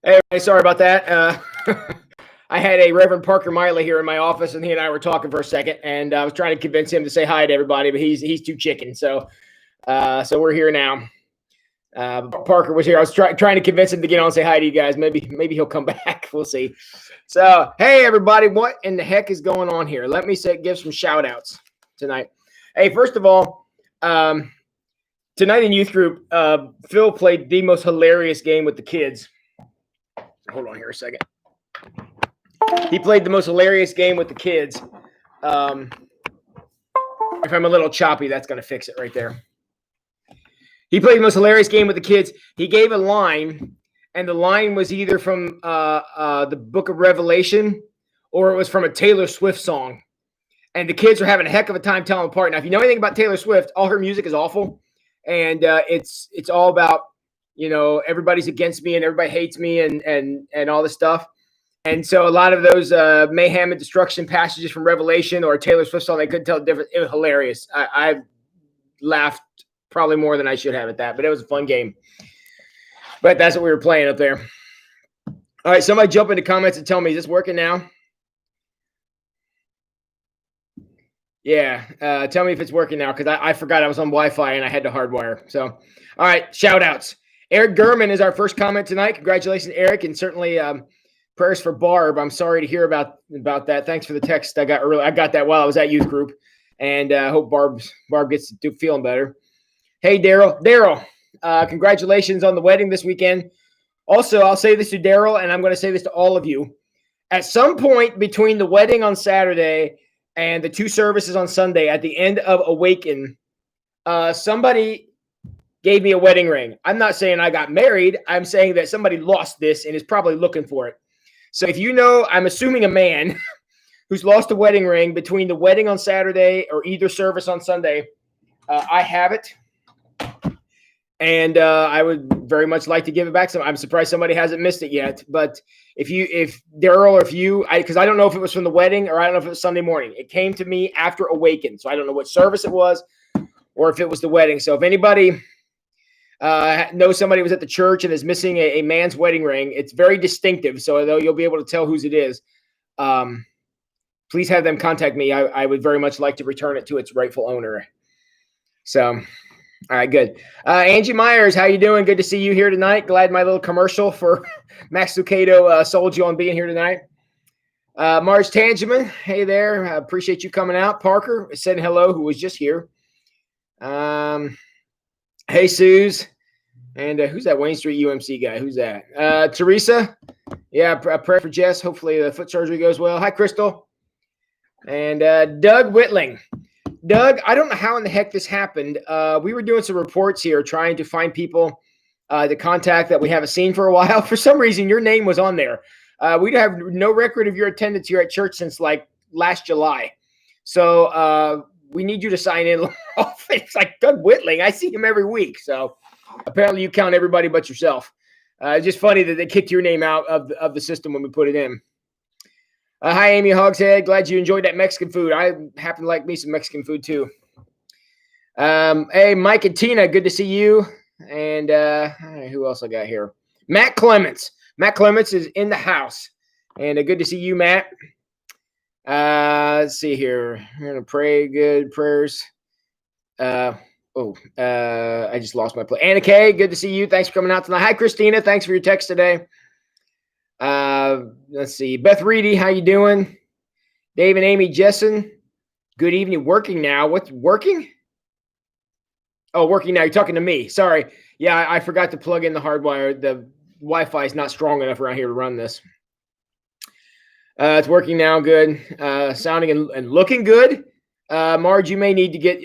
Hey, sorry about that. I had a Reverend Parker Miley here in my office, and he and I were talking for a second, and I was trying to convince him to say hi to everybody, but he's too chicken. So we're here now. Parker was here. I was trying to convince him to get on and say hi to you guys. Maybe he'll come back. We'll see. So, hey, everybody, what in the heck is going on here? Let me give some shout outs tonight. Hey, first of all, tonight in youth group, Phil played the most hilarious game with the kids. Hold on here a second. He played the most hilarious game with the kids. If I'm a little choppy, that's going to fix it right there. He played the most hilarious game with the kids. He gave a line, and the line was either from the book of Revelation or it was from a Taylor Swift song. And the kids were having a heck of a time telling them apart. Now, if you know anything about Taylor Swift, all her music is awful. And it's all about, everybody's against me and everybody hates me and all this stuff. And so a lot of those mayhem and destruction passages from Revelation or Taylor Swift song, they couldn't tell the difference. It was hilarious. I laughed probably more than I should have at that, but it was a fun game. But that's what we were playing up there. All right, somebody jump in the comments and tell me, is this working now? Yeah, tell me if it's working now, because I forgot I was on Wi-Fi and I had to hardwire. So, all right, shout-outs. Eric Gurman is our first comment tonight. Congratulations, Eric, and certainly prayers for Barb. I'm sorry to hear about that. Thanks for the text. I got that while I was at youth group, and I hope Barb gets to feeling better. Hey, Daryl, congratulations on the wedding this weekend. Also, I'll say this to Daryl, and I'm going to say this to all of you. At some point between the wedding on Saturday and the two services on Sunday, at the end of Awaken, somebody gave me a wedding ring. I'm not saying I got married. I'm saying that somebody lost this and is probably looking for it. So if you know, I'm assuming a man who's lost a wedding ring between the wedding on Saturday or either service on Sunday, I have it. And I would very much like to give it back. I'm surprised somebody hasn't missed it yet. But if Daryl or if you, because I don't know if it was from the wedding or I don't know if it was Sunday morning. It came to me after Awaken. So I don't know what service it was or if it was the wedding. So if anybody knows somebody was at the church and is missing a man's wedding ring, it's very distinctive. So you'll be able to tell whose it is. Please have them contact me. I would very much like to return it to its rightful owner. So... all right, good. Angie Myers, how you doing? Good to see you here tonight. Glad my little commercial for Max Lucado sold you on being here tonight. Marge Tangeman, hey there. Appreciate you coming out. Parker said hello, who was just here. Hey, Suze. And who's that Wayne Street UMC guy? Who's that? Teresa. Yeah, prayer for Jess. Hopefully the foot surgery goes well. Hi, Crystal. And Doug Whitling. Doug, I don't know how in the heck this happened. We were doing some reports here trying to find people to contact that we haven't seen for a while. For some reason, your name was on there. We have no record of your attendance here at church since like last July. So we need you to sign in. It's like Doug Whitling. I see him every week. So apparently you count everybody but yourself. It's just funny that they kicked your name out of the system when we put it in. Hi, Amy Hogshead. Glad you enjoyed that Mexican food. I happen to like me some Mexican food, too. Hey, Mike and Tina, good to see you. And who else I got here? Matt Clements. Matt Clements is in the house. And good to see you, Matt. Let's see here. We're going to pray good prayers. I just lost my place. Anna Kay, good to see you. Thanks for coming out tonight. Hi, Christina. Thanks for your text today. Let's see. Beth Reedy, how you doing? Dave and Amy Jessen, good evening. Working now. What's working? Oh, working now. You're talking to me. Sorry. Yeah, I forgot to plug in the hardwire. The Wi-Fi is not strong enough around here to run this. It's working now. Good. Sounding and looking good. Marge, you may need to get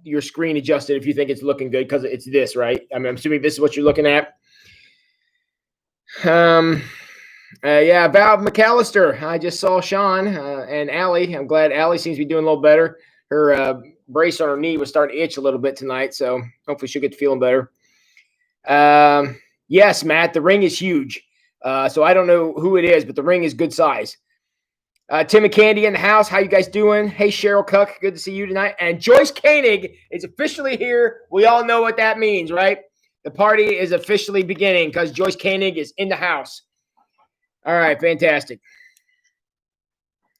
your screen adjusted if you think it's looking good, because it's this, right? I'm assuming this is what you're looking at. Yeah, Val McAllister. I just saw Sean and Allie. I'm glad Allie seems to be doing a little better. Her brace on her knee was starting to itch a little bit tonight, so hopefully she'll get feeling better. Yes, Matt, the ring is huge. So I don't know who it is, but the ring is good size. Tim and Candy in the house. How you guys doing? Hey, Cheryl Cook. Good to see you tonight. And Joyce Koenig is officially here. We all know what that means, right? The party is officially beginning because Joyce Koenig is in the house. All right, fantastic.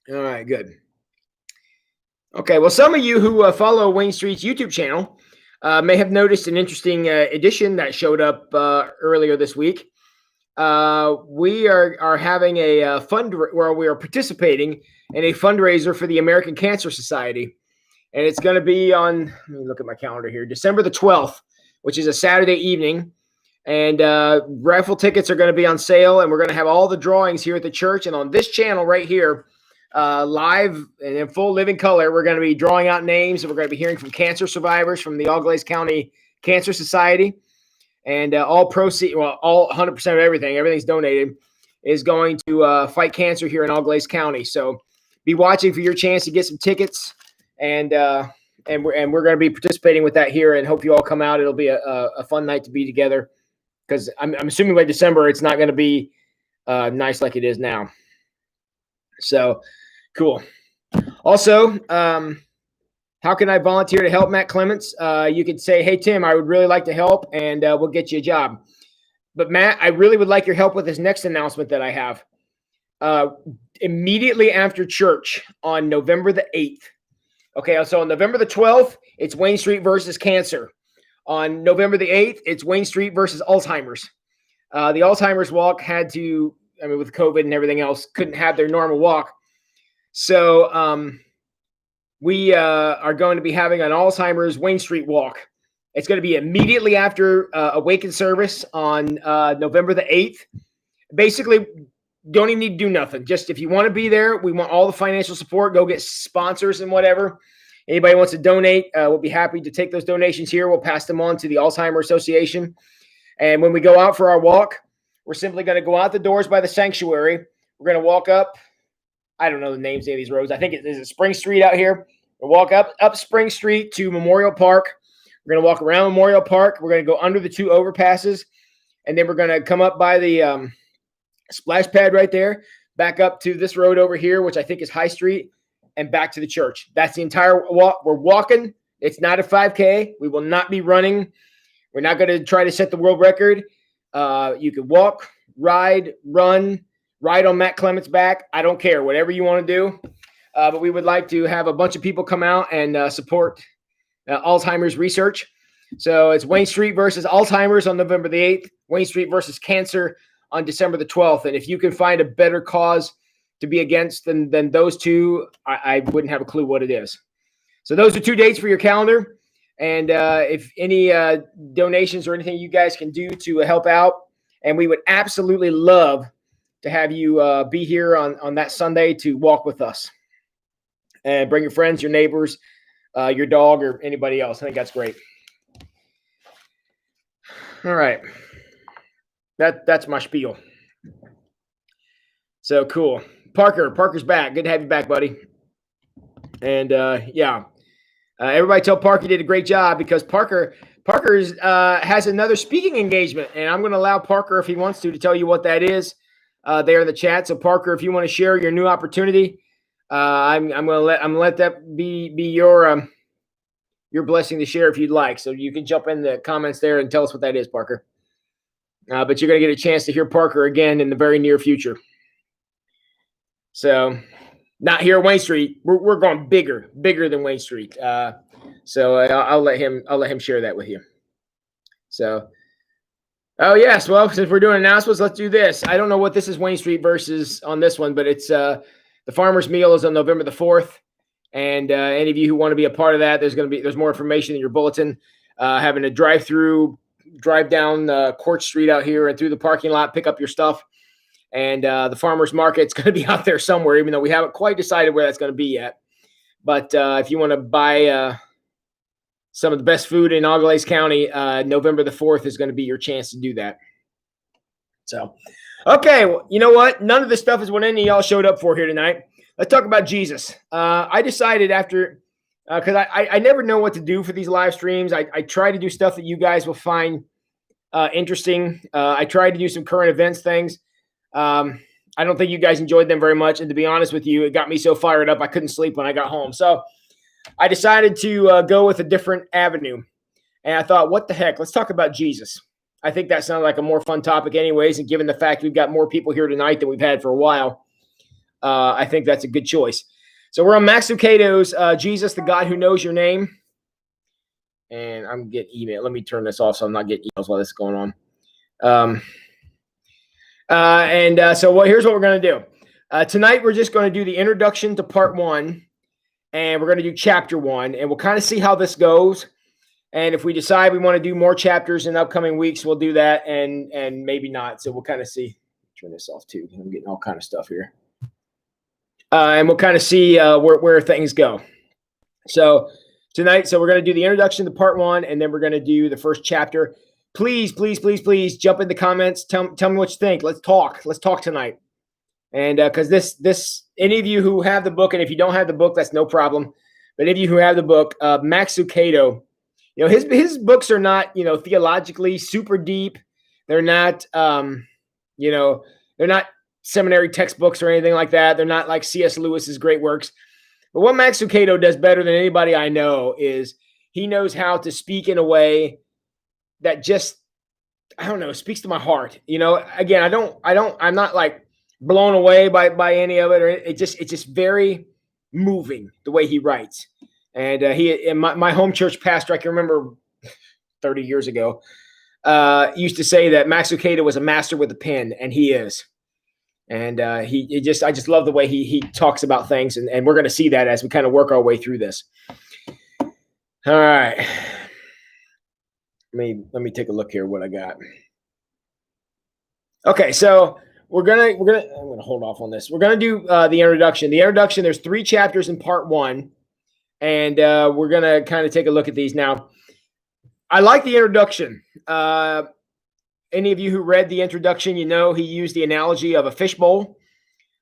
All right, good. Okay, well, some of you who follow Wayne Street's YouTube channel may have noticed an interesting addition that showed up earlier this week. We are having a fund where we are participating in a fundraiser for the American Cancer Society. And it's going to be on, let me look at my calendar here, December the 12th, which is a Saturday evening. And raffle tickets are going to be on sale. And we're going to have all the drawings here at the church. And on this channel right here, live and in full living color, we're going to be drawing out names. And we're going to be hearing from cancer survivors from the Auglaize County Cancer Society. And all proceeds, well, all 100% of everything's donated, is going to fight cancer here in Auglaize County. So be watching for your chance to get some tickets. And we're going to be participating with that here, and hope you all come out. It'll be a fun night to be together, because I'm assuming by December it's not going to be nice like it is now. So cool. Also, how can I volunteer to help Matt Clements? You could say, hey, Tim, I would really like to help, and we'll get you a job. But Matt, I really would like your help with this next announcement that I have. Immediately after church on November the 8th. Okay, so on November the 12th, it's Wayne Street versus cancer. On November the 8th, it's Wayne Street versus Alzheimer's. The Alzheimer's walk had to, with COVID and everything else, couldn't have their normal walk. So we are going to be having an Alzheimer's Wayne Street walk. It's going to be immediately after Awaken service on November the 8th. Basically, don't even need to do nothing. Just if you want to be there, we want all the financial support. Go get sponsors and whatever. Anybody wants to donate, we'll be happy to take those donations here. We'll pass them on to the Alzheimer's Association. And when we go out for our walk, we're simply going to go out the doors by the sanctuary. We're going to walk up. I don't know the names of these roads. I think it is Spring Street out here. We'll walk up Spring Street to Memorial Park. We're going to walk around Memorial Park. We're going to go under the 2 overpasses. And then we're going to come up by the splash pad right there, back up to this road over here, which I think is High Street, and back to the church. That's the entire walk. We're walking. It's not a 5K. We will not be running. We're not going to try to set the world record. You can walk, ride, run, ride on Matt Clements' back. I don't care. Whatever you want to do. But we would like to have a bunch of people come out and support Alzheimer's research. So it's Wayne Street versus Alzheimer's on November the 8th, Wayne Street versus cancer on December the 12th. And if you can find a better cause to be against than those two, I wouldn't have a clue what it is. So those are 2 dates for your calendar. And if any donations or anything you guys can do to help out, and we would absolutely love to have you be here on that Sunday to walk with us. And bring your friends, your neighbors, your dog, or anybody else. I think that's great. All right. That's my spiel. So cool. Parker's back. Good to have you back, buddy. And everybody tell Parker he did a great job, because Parker's has another speaking engagement, and I'm going to allow Parker, if he wants to tell you what that is there in the chat. So Parker, if you want to share your new opportunity, I'm going to let that be your blessing to share if you'd like. So you can jump in the comments there and tell us what that is, Parker. But you're going to get a chance to hear Parker again in the very near future. So not here at Wayne Street. We're going bigger than Wayne Street. So I'll let him share that with you. So, oh yes. Well, since we're doing announcements, let's do this. I don't know what this is Wayne Street versus on this one, but it's the farmer's meal is on November the 4th. And any of you who want to be a part of that, there's more information in your bulletin. Having a drive down Court Street out here and through the parking lot, pick up your stuff. And the farmer's market's going to be out there somewhere, even though we haven't quite decided where that's going to be yet. But if you want to buy some of the best food in Auglaize County, November the 4th is going to be your chance to do that. So, okay, well, you know what? None of this stuff is what any of y'all showed up for here tonight. Let's talk about Jesus. I decided after, because I never know what to do for these live streams. I try to do stuff that you guys will find interesting. I tried to do some current events things. I don't think you guys enjoyed them very much. And to be honest with you, it got me so fired up I couldn't sleep when I got home. So I decided to go with a different avenue. And I thought, what the heck? Let's talk about Jesus. I think that sounded like a more fun topic anyways. And given the fact we've got more people here tonight than we've had for a while, I think that's a good choice. So we're on Max Lucado's Jesus, the God Who Knows Your Name. And I'm getting email. Let me turn this off so I'm not getting emails while this is going on. So here's what we're going to do. Tonight, we're just going to do the introduction to part 1. And we're going to do chapter 1. And we'll kind of see how this goes. And if we decide we want to do more chapters in upcoming weeks, we'll do that, and maybe not. So we'll kind of see. Turn this off too. I'm getting all kind of stuff here. And we'll kind of see where things go. So tonight, we're going to do the introduction to part 1, and then we're going to do the first chapter. Please, please, please, please jump in the comments. Tell me what you think. Let's talk. Let's talk tonight. And because this, any of you who have the book, and if you don't have the book, that's no problem. But any of you who have the book, Max Lucado, his books are not, theologically super deep. They're not, they're not seminary textbooks or anything like that. They're not like C.S. Lewis's great works. But what Max Lucado does better than anybody I know is he knows how to speak in a way that just, I don't know, speaks to my heart. Again, I'm not like blown away by any of it, or it's just very moving the way he writes. And my home church pastor, I can remember 30 years ago, used to say that Max Lucado was a master with a pen, and he is. And I just love the way he talks about things, and we're going to see that as we kind of work our way through this. All right, let me take a look here what I got. Okay, so I'm gonna hold off on this. We're gonna do the introduction. The introduction. There's 3 chapters in part 1. And we're going to kind of take a look at these now. I like the introduction. Any of you who read the introduction, he used the analogy of a fishbowl,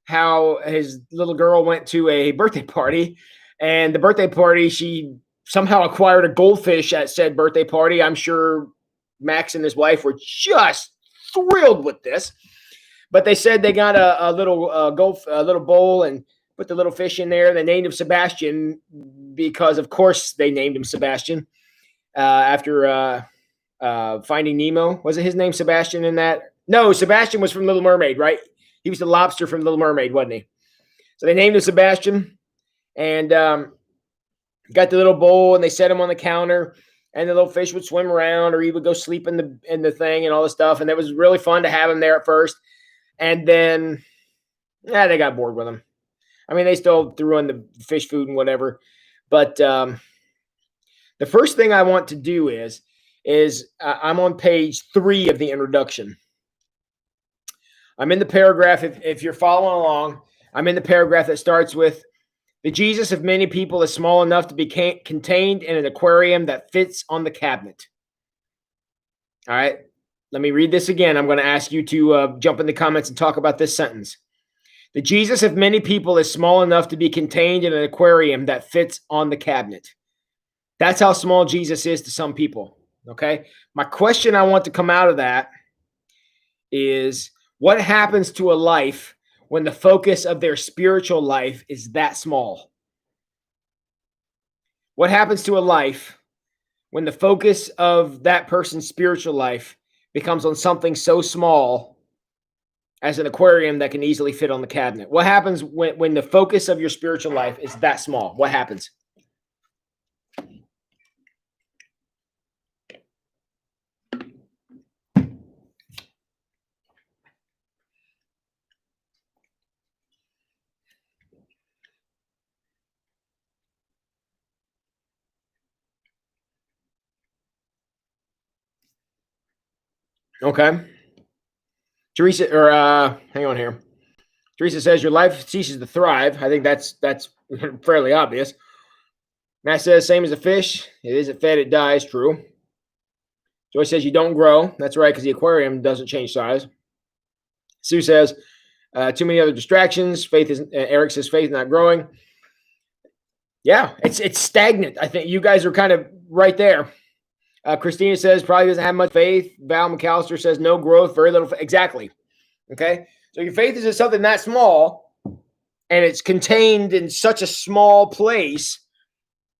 how his little girl went to a birthday party, and the birthday party, she somehow acquired a goldfish at said birthday party. I'm sure Max and his wife were just thrilled with this, but they said they got a little bowl and put the little fish in there. They named him Sebastian because, of course, they named him Sebastian after Finding Nemo. Was it his name Sebastian in that? No, Sebastian was from Little Mermaid, right? He was the lobster from Little Mermaid, wasn't he? So they named him Sebastian, and got the little bowl, and they set him on the counter, and the little fish would swim around, or he would go sleep in the thing and all this stuff. And it was really fun to have him there at first. And then they got bored with him. I mean, they still threw in the fish food and whatever. But the first thing I want to do is I'm on page 3 of the introduction. I'm in the paragraph, if you're following along, I'm in the paragraph that starts with, the Jesus of many people is small enough to be contained in an aquarium that fits on the cabinet. All right, let me read this again. I'm going to ask you to jump in the comments and talk about this sentence. The Jesus of many people is small enough to be contained in an aquarium that fits on the cabinet. That's how small Jesus is to some people, okay? My question I want to come out of that is, what happens to a life when the focus of their spiritual life is that small? What happens to a life when the focus of that person's spiritual life becomes on something so small as an aquarium that can easily fit on the cabinet? What happens when the focus of your spiritual life is that small? What happens? Okay. Teresa, or hang on here. Teresa says your life ceases to thrive. I think that's fairly obvious. Matt says same as a fish. It isn't fed, it dies. True. Joy says you don't grow. That's right, because the aquarium doesn't change size. Sue says too many other distractions. Eric says faith not growing. Yeah, it's stagnant. I think you guys are kind of right there. Christina says probably doesn't have much faith. Val McAllister says no growth, very little. Exactly. Okay. So your faith is in something that small, and it's contained in such a small place,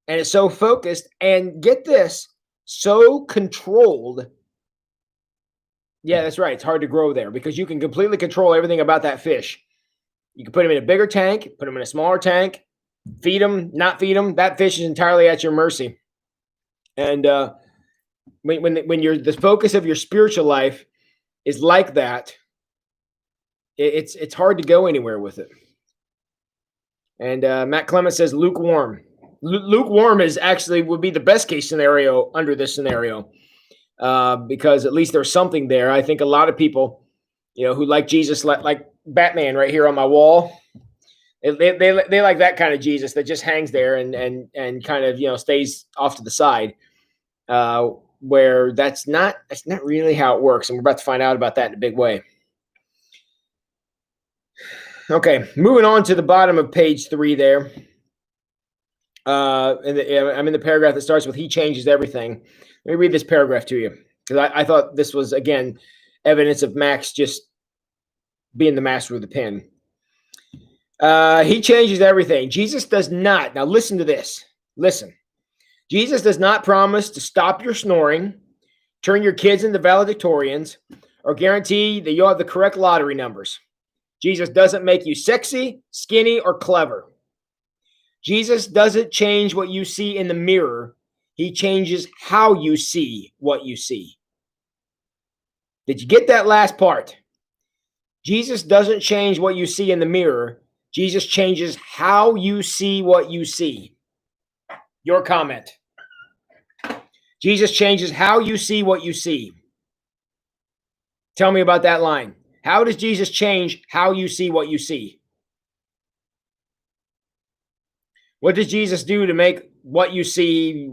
and it's so focused, and get this, so controlled Yeah, that's right. It's hard to grow there because you can completely control everything about that fish. You can put them in a bigger tank, put them in a smaller tank, feed them, not feed them. That fish is entirely at your mercy. And when you're the focus of your spiritual life is like that, it's hard to go anywhere with it. And Matt Clemens says lukewarm. Lukewarm is actually would be the best case scenario under this scenario, because at least there's something there. I think a lot of people, who like Jesus, like Batman right here on my wall, they like that kind of Jesus that just hangs there and kind of stays off to the side. Where that's not really how it works, and we're about to find out about that in a big way. Okay, moving on to the bottom of page 3 there. I'm in the paragraph that starts with "He changes everything." Let me read this paragraph to you because I thought this was again evidence of Max just being the master of the pen. He changes everything. Jesus does not. Now listen to this. Listen. Jesus does not promise to stop your snoring, turn your kids into valedictorians, or guarantee that you'll have the correct lottery numbers. Jesus doesn't make you sexy, skinny, or clever. Jesus doesn't change what you see in the mirror. He changes how you see what you see. Did you get that last part? Jesus doesn't change what you see in the mirror. Jesus changes how you see what you see. Your comment. Jesus changes how you see what you see. Tell me about that line. How does Jesus change how you see what you see? What does Jesus do to make what you see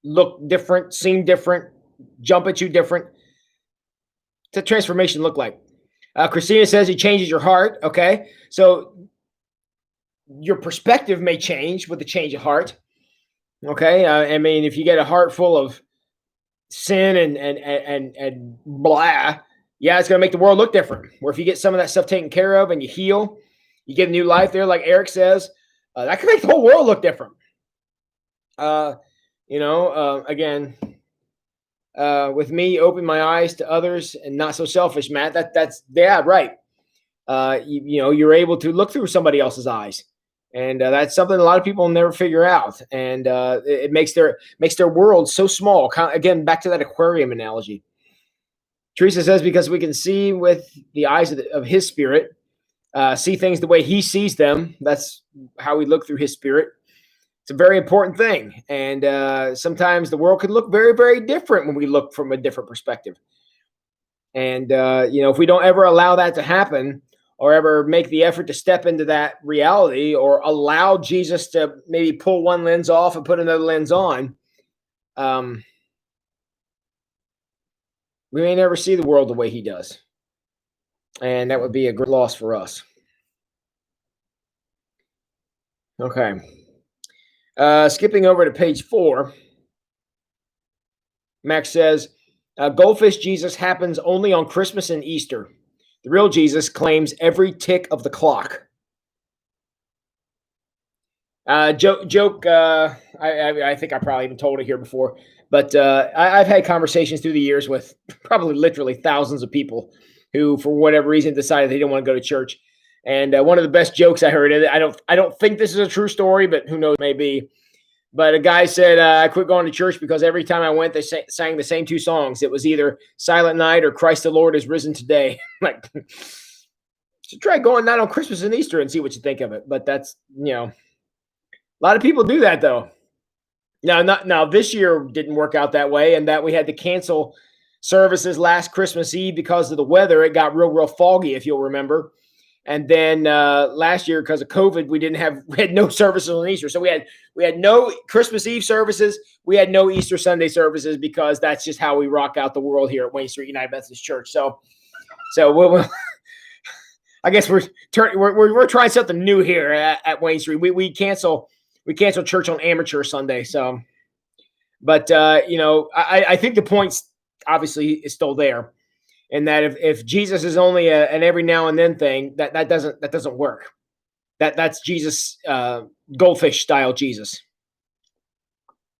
look different, seem different, jump at you different? What's that transformation look like? Christina says he changes your heart. Okay, so your perspective may change with the change of heart. Okay, I mean, if you get a heart full of sin and blah, yeah, it's going to make the world look different. Or if you get some of that stuff taken care of and you heal, you get a new life there, like Eric says, that can make the whole world look different. Again, with me, open my eyes to others and not so selfish, Matt. That's right. You're able to look through somebody else's eyes. And that's something a lot of people never figure out. And it makes their world so small. Again, back to that aquarium analogy. Teresa says, because we can see with the eyes of his spirit, see things the way he sees them. That's how we look through his spirit. It's a very important thing. And sometimes the world could look very, very different when we look from a different perspective. And, if we don't ever allow that to happen, or ever make the effort to step into that reality, or allow Jesus to maybe pull one lens off and put another lens on, we may never see the world the way he does. And that would be a great loss for us. Okay. Skipping over to page 4, Max says, goldfish Jesus happens only on Christmas and Easter. The real Jesus claims every tick of the clock. Joke. I think I probably even told it here before, but I've had conversations through the years with probably literally thousands of people who, for whatever reason, decided they didn't want to go to church. And one of the best jokes I heard, I don't think this is a true story, but who knows, maybe. But a guy said, I quit going to church because every time I went, they sang the same 2 songs. It was either Silent Night or Christ the Lord is Risen Today. Like, so try going not on Christmas and Easter and see what you think of it. But that's, a lot of people do that, though. Now, this year didn't work out that way, and that we had to cancel services last Christmas Eve because of the weather. It got real foggy, if you'll remember. And then last year, because of COVID, we had no services on Easter. So we had no Christmas Eve services. We had no Easter Sunday services because that's just how we rock out the world here at Wayne Street United Methodist Church. So we'll I guess we're trying something new here at Wayne Street. We cancel church on Amateur Sunday. So, but I think the point obviously is still there. And that if Jesus is only an every now and then thing, that doesn't work. That's Jesus, goldfish style Jesus.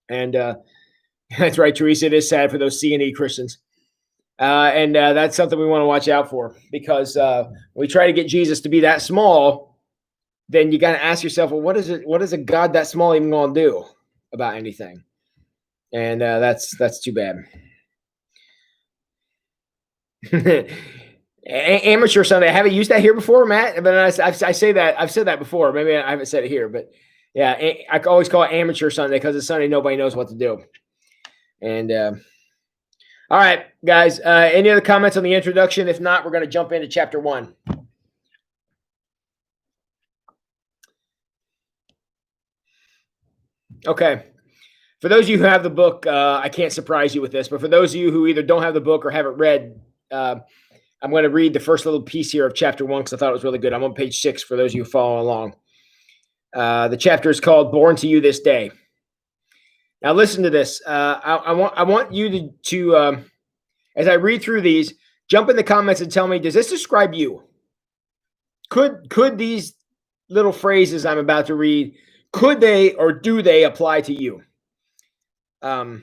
And that's right, Teresa. It is sad for those C&E Christians. And that's something we want to watch out for, because when we try to get Jesus to be that small, then you got to ask yourself, well, what is it? What is a God that small even going to do about anything? And that's too bad. Amateur Sunday. I haven't used that here before, Matt. But I say that I've said that before. Maybe I haven't said it here, but yeah, I always call it Amateur Sunday because it's Sunday nobody knows what to do. And all right, guys. Any other comments on the introduction? If not, we're going to jump into chapter 1. Okay. For those of you who have the book, I can't surprise you with this, but for those of you who either don't have the book or haven't read, I'm going to read the first little piece here of chapter 1 because I thought it was really good. I'm on page 6 for those of you following along. The chapter is called "Born to You This Day." Now, listen to this. I want you to as I read through these, jump in the comments and tell me, does this describe you? Could these little phrases I'm about to read, could they or do they apply to you? Born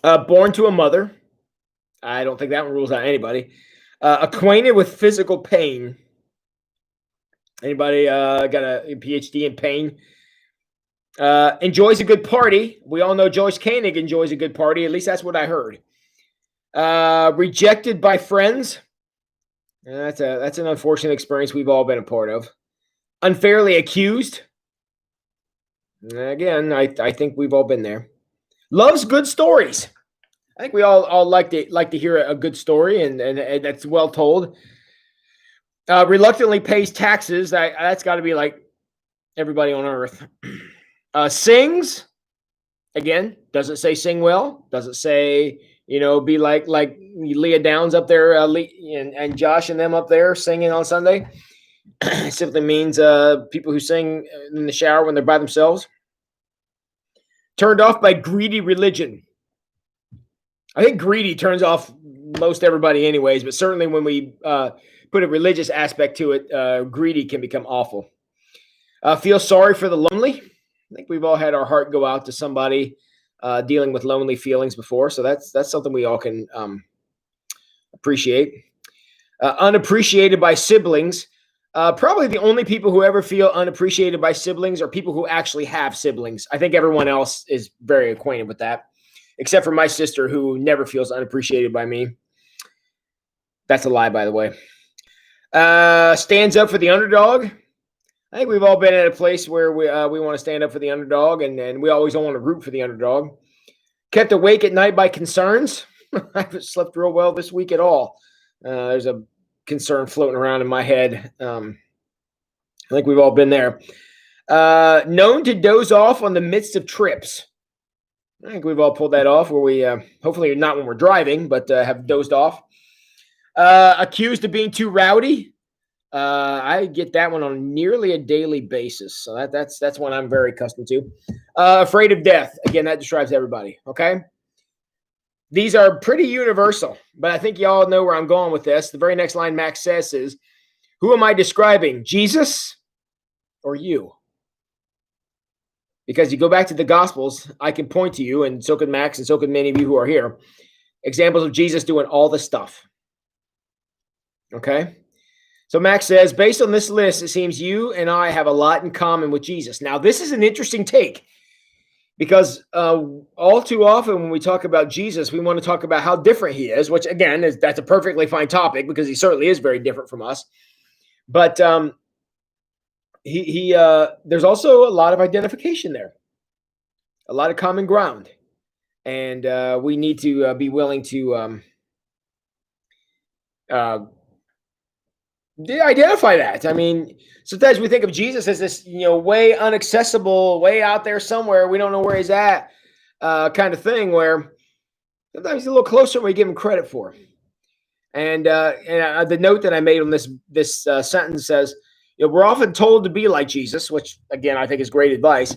to a mother. I don't think that one rules out anybody. Acquainted with physical pain. Anybody got a PhD in pain? Enjoys a good party. We all know Joyce Koenig enjoys a good party. At least that's what I heard. Rejected by friends. That's an unfortunate experience we've all been a part of. Unfairly accused. Again, I think we've all been there. Loves good stories. I think we all like to hear a good story and that's well told. Reluctantly pays taxes. That's got to be like everybody on earth. Sings. Again, doesn't say sing well. Doesn't say, be like Leah Downs up there and Josh and them up there singing on Sunday. It simply means people who sing in the shower when they're by themselves. Turned off by greedy religion. I think greedy turns off most everybody anyways, but certainly when we put a religious aspect to it, greedy can become awful. Feel sorry for the lonely. I think we've all had our heart go out to somebody dealing with lonely feelings before, so that's something we all can appreciate. Unappreciated by siblings. Probably the only people who ever feel unappreciated by siblings are people who actually have siblings. I think everyone else is very acquainted with that, except for my sister, who never feels unappreciated by me. That's a lie, by the way. Stands up for the underdog. I think we've all been at a place where we want to stand up for the underdog, and we always don't want to root for the underdog. Kept awake at night by concerns. I haven't slept real well this week at all. There's a concern floating around in my head. I think we've all been there. Known to doze off on the midst of trips. I think we've all pulled that off where we, hopefully not when we're driving, but have dozed off. Accused of being too rowdy. I get that one on nearly a daily basis. So that's one I'm very accustomed to. Afraid of death. Again, that describes everybody. Okay. These are pretty universal, but I think y'all know where I'm going with this. The very next line Max says is, who am I describing? Jesus or you? Because you go back to the Gospels, I can point to you, and so can Max, and so can many of you who are here, examples of Jesus doing all the stuff. Okay? So Max says, based on this list, it seems you and I have a lot in common with Jesus. Now, this is an interesting take, because all too often when we talk about Jesus, we want to talk about how different he is, which, again, that's a perfectly fine topic because he certainly is very different from us. But there's also a lot of identification there, a lot of common ground, and we need to be willing to identify that. I mean, sometimes we think of Jesus as this, way inaccessible, way out there somewhere, we don't know where he's at, kind of thing, where sometimes he's a little closer than we give him credit for. And the note that I made on this sentence says, we're often told to be like Jesus, which, again, I think is great advice.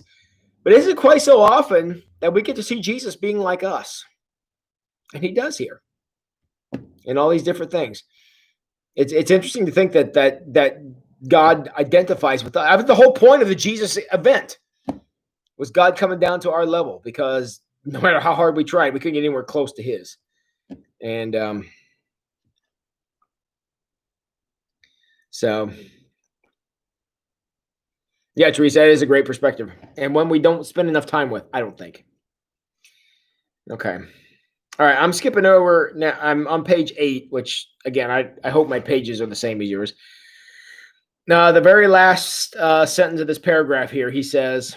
But isn't it quite so often that we get to see Jesus being like us? And he does here in all these different things. It's interesting to think that God identifies with us. I mean, the whole point of the Jesus event was God coming down to our level, because no matter how hard we tried, we couldn't get anywhere close to his. And so, yeah, Teresa, that is a great perspective, and one we don't spend enough time with, I don't think. Okay. All right, I'm skipping over now. I'm on page 8, which again, I hope my pages are the same as yours. Now, the very last sentence of this paragraph here, he says,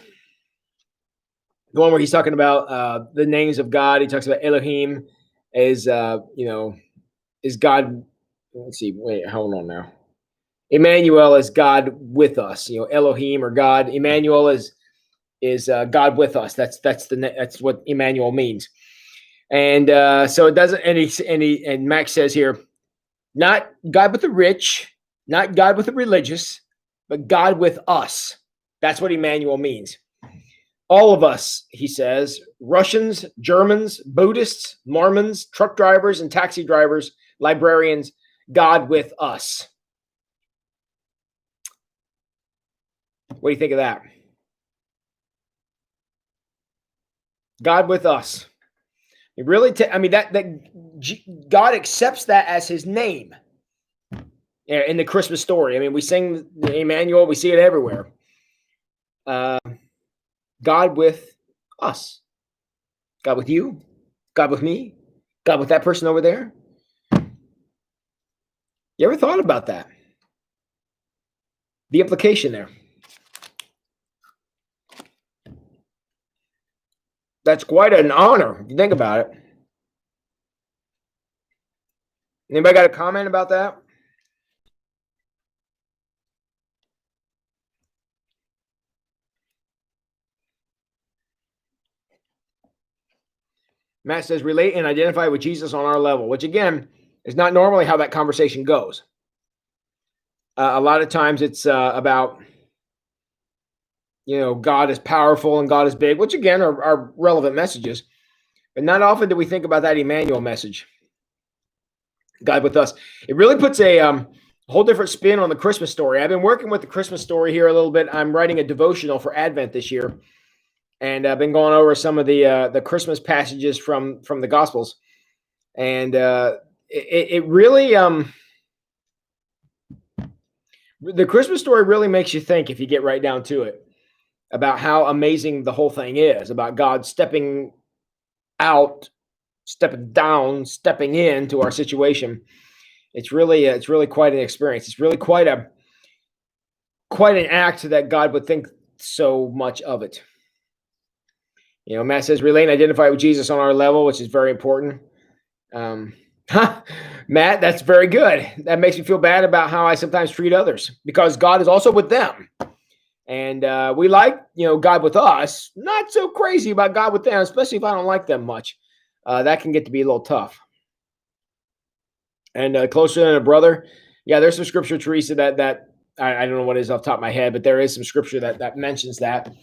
the one where he's talking about the names of God. He talks about Elohim is, is God. Let's see. Wait, hold on now. Emmanuel is God with us. Elohim or God. Emmanuel is God with us. That's what Emmanuel means. And so it doesn't. And Max says here, not God with the rich, not God with the religious, but God with us. That's what Emmanuel means. All of us, he says, Russians, Germans, Buddhists, Mormons, truck drivers and taxi drivers, librarians, God with us. What do you think of that? God with us. It really, that God accepts that as his name in the Christmas story. I mean, we sing Emmanuel, we see it everywhere. God with us. God with you. God with me. God with that person over there. You ever thought about that? The implication there. That's quite an honor if you think about it. Anybody got a comment about that? Matt says, relate and identify with Jesus on our level, which again is not normally how that conversation goes. A lot of times it's about, God is powerful and God is big, which again are relevant messages. But not often do we think about that Emmanuel message. God with us. It really puts a whole different spin on the Christmas story. I've been working with the Christmas story here a little bit. I'm writing a devotional for Advent this year. And I've been going over some of the Christmas passages from the Gospels, and it really the Christmas story really makes you think, if you get right down to it, about how amazing the whole thing is, about God stepping out, stepping down, stepping into our situation. It's really quite an experience. It's really quite an act that God would think so much of it. Matt says, relate and identify with Jesus on our level, which is very important. Matt, that's very good. That makes me feel bad about how I sometimes treat others, because God is also with them. And we like, God with us, not so crazy about God with them, especially if I don't like them much. That can get to be a little tough. And closer than a brother. Yeah, there's some scripture, Teresa, that I don't know what it is off the top of my head, but there is some scripture that mentions that.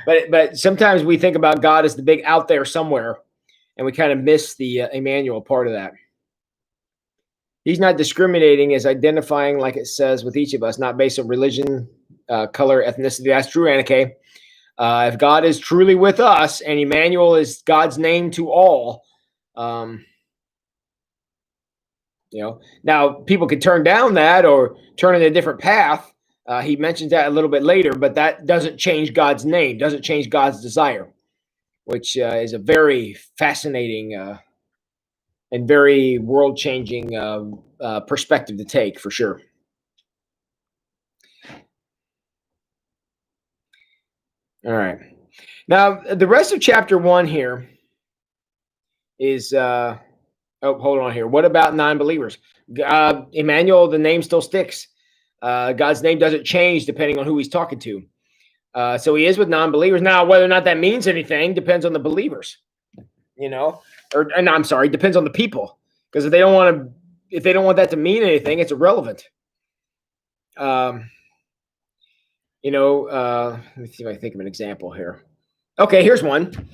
But sometimes we think about God as the big out there somewhere, and we kind of miss the Emmanuel part of that. He's not discriminating, as identifying, like it says, with each of us, not based on religion, color, ethnicity. That's true, Annika. If God is truly with us, and Emmanuel is God's name to all, now people could turn down that or turn in a different path. He mentions that a little bit later, but that doesn't change God's name, doesn't change God's desire, which is a very fascinating and very world-changing perspective to take, for sure. All right. Now, the rest of chapter 1 here is, hold on here. What about non-believers? Emmanuel, the name still sticks. God's name doesn't change depending on who he's talking to. So he is with non-believers. Now, whether or not that means anything depends on the believers, I'm sorry, depends on the people. Because if they don't want that to mean anything, it's irrelevant. Let me see if I can think of an example here. Okay, here's one.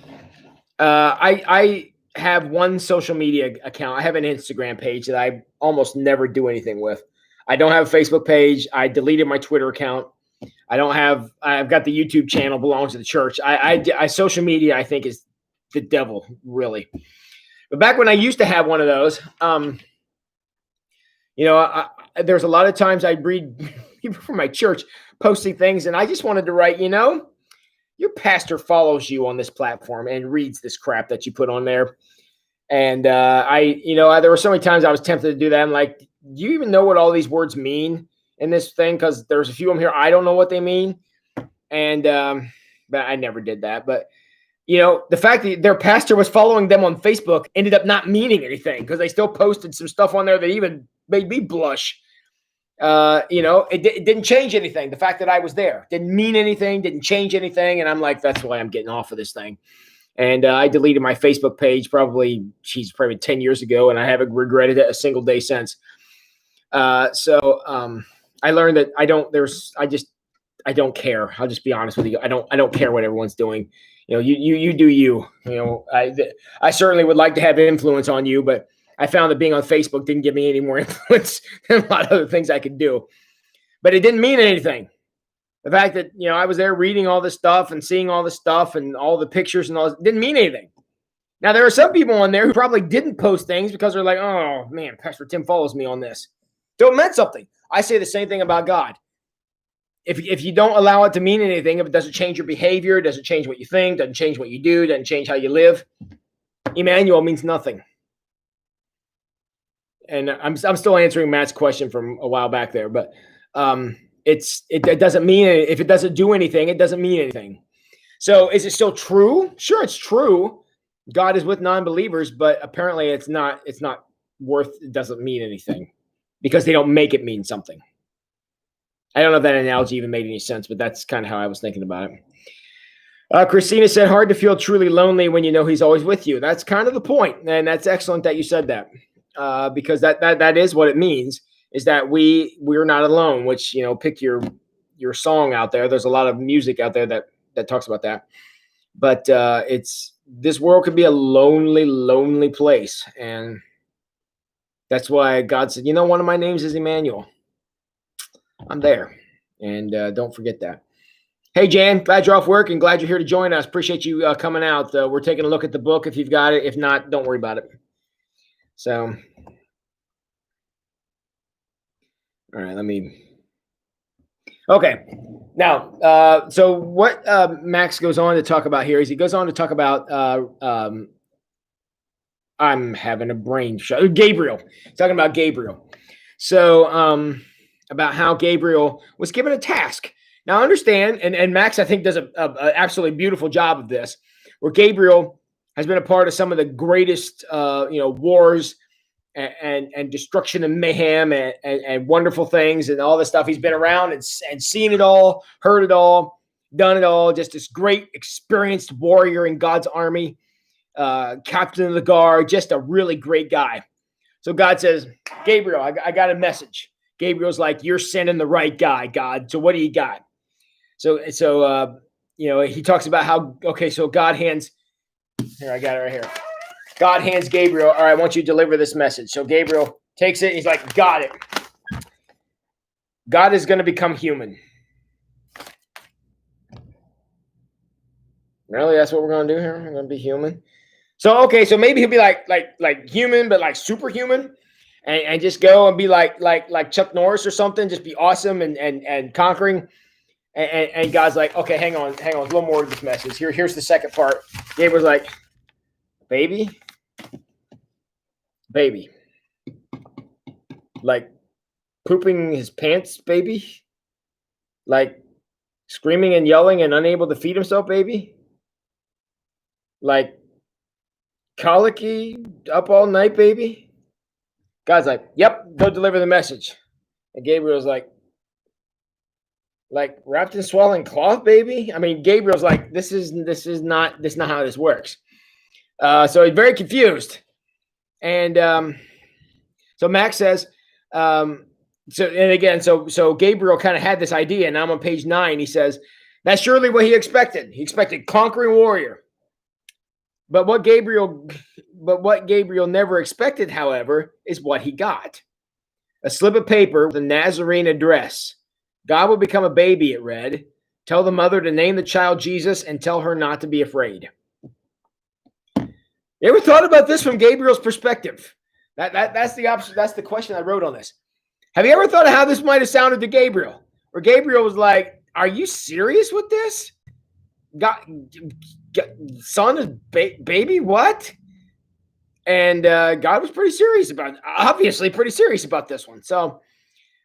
I have one social media account. I have an Instagram page that I almost never do anything with. I don't have a Facebook page. I deleted my Twitter account. I've got the YouTube channel, belongs to the church. I social media, I think, is the devil, really. But back when I used to have one of those, there's a lot of times I'd read people from my church posting things, and I just wanted to write, your pastor follows you on this platform and reads this crap that you put on there. And there were so many times I was tempted to do that. I'm like, do you even know what all these words mean in this thing? Because there's a few of them here I don't know what they mean. And but I never did that. But the fact that their pastor was following them on Facebook ended up not meaning anything, because they still posted some stuff on there that even made me blush. It didn't change anything. The fact that I was there didn't mean anything, didn't change anything. And I'm like, that's why I'm getting off of this thing. And I deleted my Facebook page probably 10 years ago, and I haven't regretted it a single day since. So I learned that I don't care. I'll just be honest with you. I don't care what everyone's doing. You do you. I certainly would like to have influence on you, but I found that being on Facebook didn't give me any more influence than a lot of other things I could do. But it didn't mean anything. The fact that, I was there reading all this stuff and seeing all this stuff and all the pictures and all this didn't mean anything. Now, there are some people on there who probably didn't post things because they're like, oh, man, Pastor Tim follows me on this. So it meant something. I say the same thing about God. If you don't allow it to mean anything, if it doesn't change your behavior, doesn't change what you think, doesn't change what you do, doesn't change how you live, Emmanuel means nothing. And I'm still answering Matt's question from a while back there, but it doesn't mean, if it doesn't do anything, it doesn't mean anything. So is it still true? Sure, it's true. God is with non-believers, but apparently it doesn't mean anything because they don't make it mean something. I don't know if that analogy even made any sense, but that's kind of how I was thinking about it. Christina said, hard to feel truly lonely when you know he's always with you. That's kind of the point. And that's excellent that you said that, because that is what it means, is that we're not alone, which, pick your song out there. There's a lot of music out there that talks about that. But this world could be a lonely, lonely place. And that's why God said, one of my names is Emmanuel. I'm there. And don't forget that. Hey, Jan, glad you're off work and glad you're here to join us. Appreciate you coming out. We're taking a look at the book if you've got it. If not, don't worry about it. So, all right, okay. Now, so what Max goes on to talk about here is he goes on to talk about, I'm having a brain shut. Gabriel. He's talking about Gabriel. So, about how Gabriel was given a task. Now, understand, and Max, I think, does an absolutely beautiful job of this, where Gabriel has been a part of some of the greatest, wars and destruction and mayhem and wonderful things and all this stuff. He's been around and seen it all, heard it all, done it all. Just this great, experienced warrior in God's army, captain of the guard, just a really great guy. So God says, Gabriel, I got a message. Gabriel's like, you're sending the right guy, God. So what do you got? So he talks about how, so God hands, here, I got it right here. God hands Gabriel, all right, I want you to deliver this message. So Gabriel takes it. And he's like, got it. God is going to become human. Really? That's what we're going to do here? We're going to be human? So, so maybe he'll be like human, but like superhuman. And just go and be like Chuck Norris or something, just be awesome and conquering. And God's like, okay, hang on, a little more of this message. Here's the second part. Gabriel's like, baby, like pooping his pants, baby, like screaming and yelling and unable to feed himself, baby, like colicky up all night, baby. God's like, yep, go deliver the message. And Gabriel's like wrapped in swaddling cloth, baby. I mean, Gabriel's like, this is not how this works. So he's very confused. And so Max says, so Gabriel kind of had this idea, and I'm on page 9. He says, that's surely what he expected. He expected conquering warrior. But what Gabriel never expected, however, is what he got. A slip of paper with a Nazarene address. God will become a baby, it read. Tell the mother to name the child Jesus and tell her not to be afraid. You ever thought about this from Gabriel's perspective? That's the option. That's the question I wrote on this. Have you ever thought of how this might have sounded to Gabriel? Where Gabriel was like, "Are you serious with this? God, son is baby? What?" And God was pretty serious about it. Obviously pretty serious about this one. So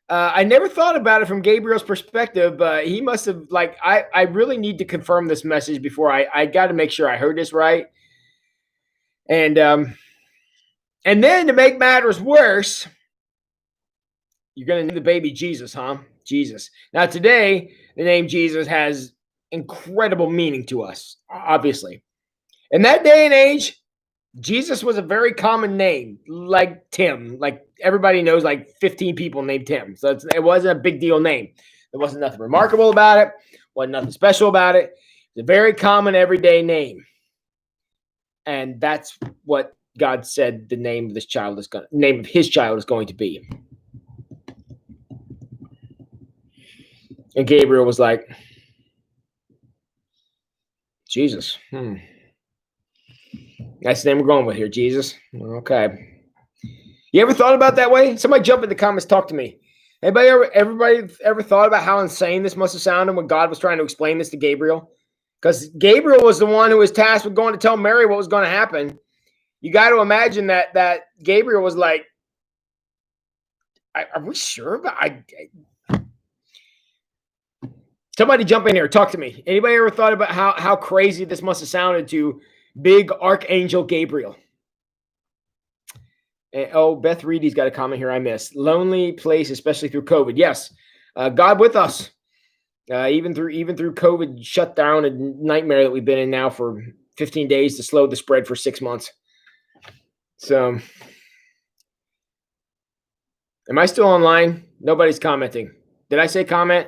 I never thought about it from Gabriel's perspective, but he must have, like, I really need to confirm this message before I got to make sure I heard this right. And then to make matters worse, you're going to name the baby Jesus, huh? Jesus. Now, today, the name Jesus has incredible meaning to us, obviously. In that day and age, Jesus was a very common name, like Tim. Like everybody knows, like 15 people named Tim. So it wasn't a big deal name. There wasn't nothing remarkable about it. Wasn't nothing special about it. It's a very common everyday name. And that's what God said the name of his child is going to be. And Gabriel was like, Jesus. That's the name we're going with here, Jesus. Okay. You ever thought about that way? Somebody jump in the comments, talk to me. Everybody ever thought about how insane this must have sounded when God was trying to explain this to Gabriel? Because Gabriel was the one who was tasked with going to tell Mary what was going to happen. You got to imagine that Gabriel was like, are we sure about Somebody jump in here. Talk to me. Anybody ever thought about how crazy this must have sounded to big Archangel Gabriel? And, Beth Reedy's got a comment here I missed. Lonely place, especially through COVID. Yes, God with us. Even through COVID shutdown and nightmare that we've been in now for 15 days to slow the spread for 6 months. So, am I still online? Nobody's commenting. Did I say comment?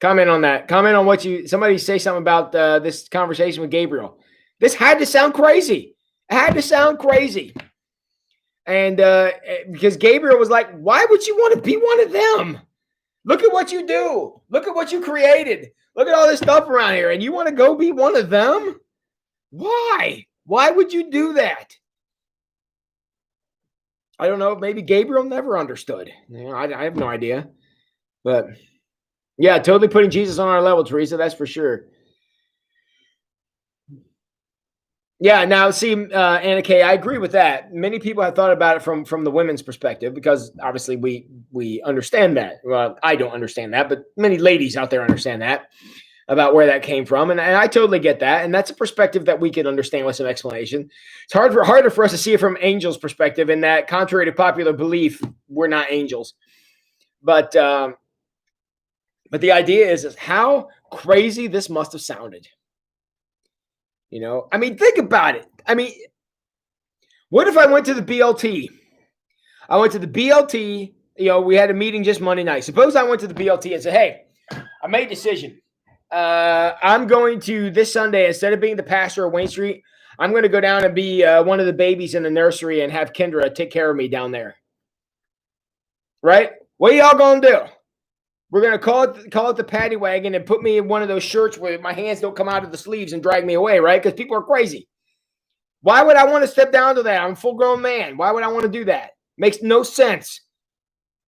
Comment on that. Comment on somebody say something about this conversation with Gabriel. This had to sound crazy. It had to sound crazy. And because Gabriel was like, why would you want to be one of them? Look at what you do. Look at what you created. Look at all this stuff around here. And you want to go be one of them? Why? Why would you do that? I don't know. Maybe Gabriel never understood. I have no idea. But yeah, totally putting Jesus on our level, Teresa. That's for sure. Yeah, now see, Anna Kay, I agree with that. Many people have thought about it from the women's perspective because obviously we understand that. Well, I don't understand that, but many ladies out there understand that about where that came from, and I totally get that, and that's a perspective that we can understand with some explanation. It's harder for us to see it from angels' perspective, in that, contrary to popular belief, we're not angels. But the idea is how crazy this must have sounded. You know, I mean, think about it. I mean, what if I went to the BLT? I went to the BLT. You know, we had a meeting just Monday night. Suppose I went to the BLT and said, hey, I made a decision. I'm going to, this Sunday, instead of being the pastor of Wayne Street, I'm going to go down and be one of the babies in the nursery and have Kendra take care of me down there. Right? What are y'all going to do? We're going to call it the paddy wagon and put me in one of those shirts where my hands don't come out of the sleeves and drag me away, right? Because people are crazy. Why would I want to step down to that? I'm a full-grown man. Why would I want to do that? Makes no sense.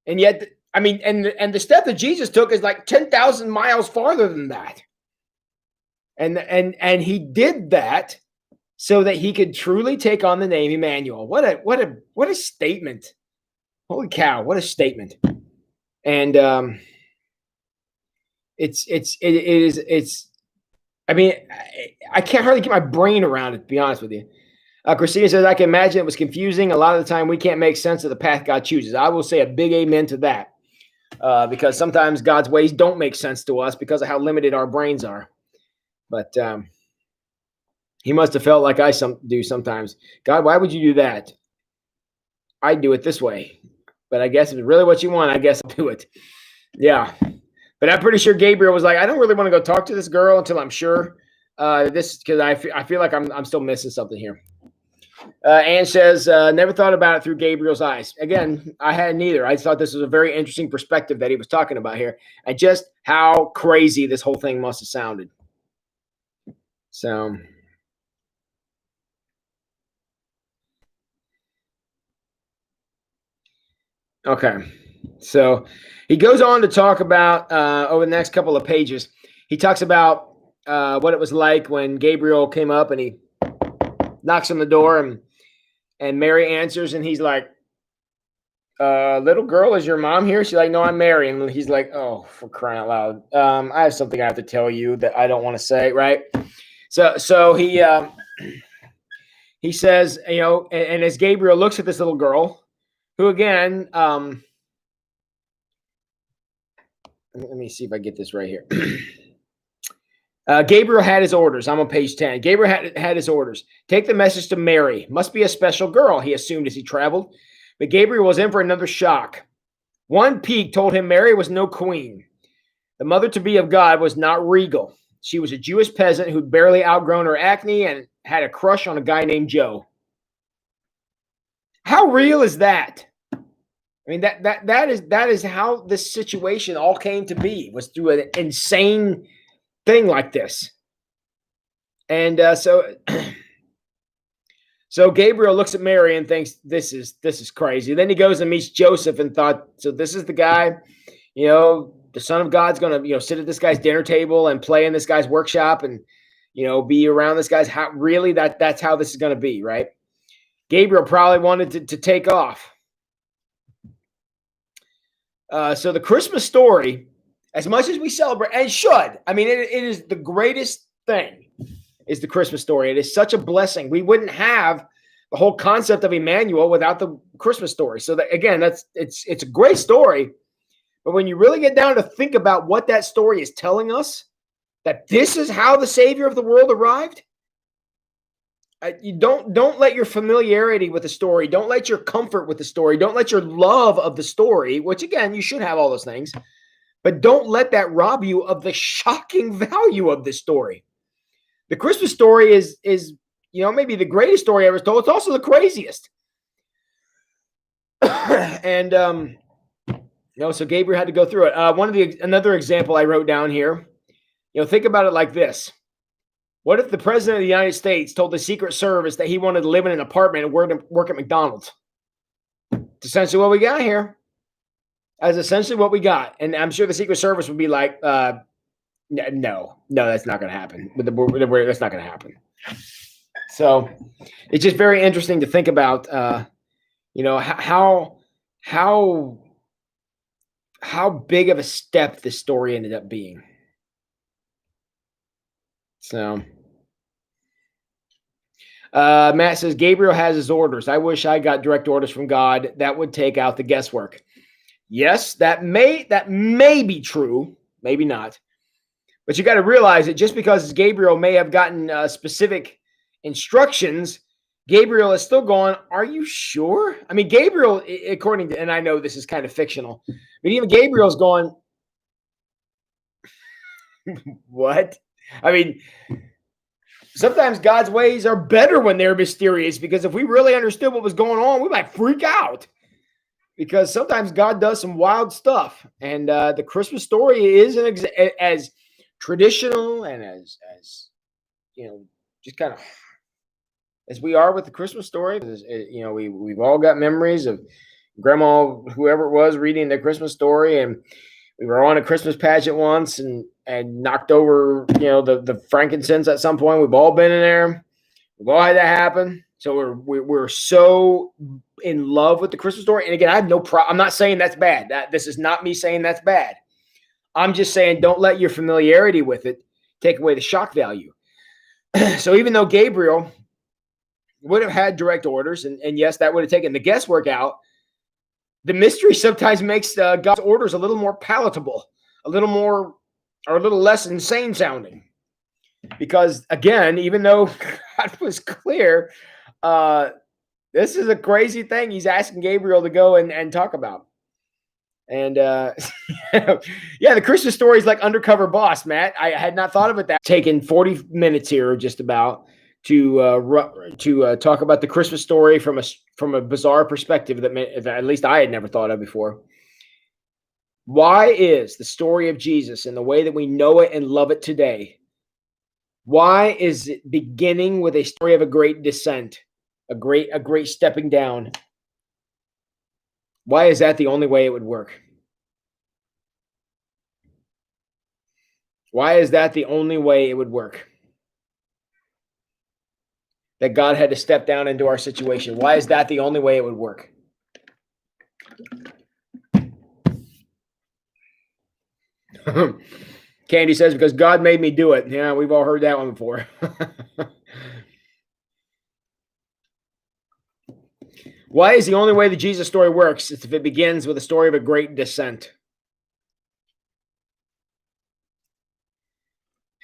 And yet, I mean, and the step that Jesus took is like 10,000 miles farther than that. And he did that so that he could truly take on the name Emmanuel. What a statement. Holy cow, what a statement. And it's I mean, I can't hardly get my brain around it, to be honest with you. Christina says, I can imagine it was confusing. A lot of the time we can't make sense of the path God chooses. I will say a big amen to that, because sometimes God's ways don't make sense to us because of how limited our brains are. But he must have felt like I do sometimes. God, why would you do that? I do it this way. But I guess if it's really what you want, I guess I'll do it. Yeah. But I'm pretty sure Gabriel was like, I don't really want to go talk to this girl until I'm sure. Because I feel like I'm still missing something here. Ann says, never thought about it through Gabriel's eyes. Again, I hadn't either. I thought this was a very interesting perspective that he was talking about here, and just how crazy this whole thing must have sounded. So, Okay. So he goes on to talk about over the next couple of pages. He talks about what it was like when Gabriel came up and he knocks on the door and Mary answers and he's like, little girl, is your mom here? She's like, no, I'm Mary. And he's like, oh, for crying out loud. I have something I have to tell you that I don't want to say, right? So he says, and as Gabriel looks at this little girl, who again, let me see if I get this right here. Gabriel had his orders. I'm on page 10. Gabriel had his orders. Take the message to Mary. Must be a special girl, he assumed as he traveled. But Gabriel was in for another shock. One peek told him Mary was no queen. The mother-to-be of God was not regal. She was a Jewish peasant who'd barely outgrown her acne and had a crush on a guy named Joe. How real is that? I mean, that is how this situation all came to be, was through an insane thing like this. And so Gabriel looks at Mary and thinks, this is crazy. Then he goes and meets Joseph and thought, so this is the guy, the Son of God's going to, sit at this guy's dinner table and play in this guy's workshop and, be around this guy's house. Really, that's how this is going to be, right? Gabriel probably wanted to take off. So the Christmas story, as much as we celebrate, and should, I mean, it is the greatest thing, is the Christmas story. It is such a blessing. We wouldn't have the whole concept of Emmanuel without the Christmas story. So that, again, it's a great story. But when you really get down to think about what that story is telling us, that this is how the Savior of the world arrived, you don't let your familiarity with the story, don't let your comfort with the story, don't let your love of the story, which again, you should have all those things, but don't let that rob you of the shocking value of this story. The Christmas story is maybe the greatest story ever told. It's also the craziest. And so Gabriel had to go through it. Another example I wrote down here. Think about it like this. What if the president of the United States told the Secret Service that he wanted to live in an apartment and work at McDonald's? It's essentially what we got here. That's essentially what we got. And I'm sure the Secret Service would be like, no, that's not going to happen. That's not going to happen. So it's just very interesting to think about, how big of a step this story ended up being. So Matt says, Gabriel has his orders. I wish I got direct orders from God. That would take out the guesswork. Yes, that may be true. Maybe not. But you got to realize that just because Gabriel may have gotten specific instructions, Gabriel is still going, are you sure? I mean, Gabriel, according to, and I know this is kind of fictional, but even Gabriel's going, what? I mean, sometimes God's ways are better when they're mysterious, because if we really understood what was going on, we might freak out, because sometimes God does some wild stuff. And the Christmas story is as traditional and as just kind of as we are with the Christmas story. We've all got memories of grandma, whoever it was, reading the Christmas story, and we were on a Christmas pageant once and knocked over, the frankincense at some point. We've all been in there. We've all had that happen. So we're so in love with the Christmas story. And again, I have no problem. I'm not saying that's bad. This is not me saying that's bad. I'm just saying don't let your familiarity with it take away the shock value. So even though Gabriel would have had direct orders, and yes, that would have taken the guesswork out, the mystery sometimes makes God's orders a little more palatable, a little less insane sounding. Because again, even though God was clear, this is a crazy thing he's asking Gabriel to go and talk about. And yeah, the Christmas story is like Undercover Boss, Matt. I had not thought of it that. Taken 40 minutes here, just about, to talk about the Christmas story from a bizarre perspective that at least I had never thought of before. Why is the story of Jesus in the way that we know it and love it today? Why is it beginning with a story of a great descent, a great stepping down? Why is that the only way it would work? Why is that the only way it would work? That God had to step down into our situation. Why is that the only way it would work? Candy says, because God made me do it. Yeah, we've all heard that one before. Why is the only way the Jesus story works is if it begins with a story of a great descent?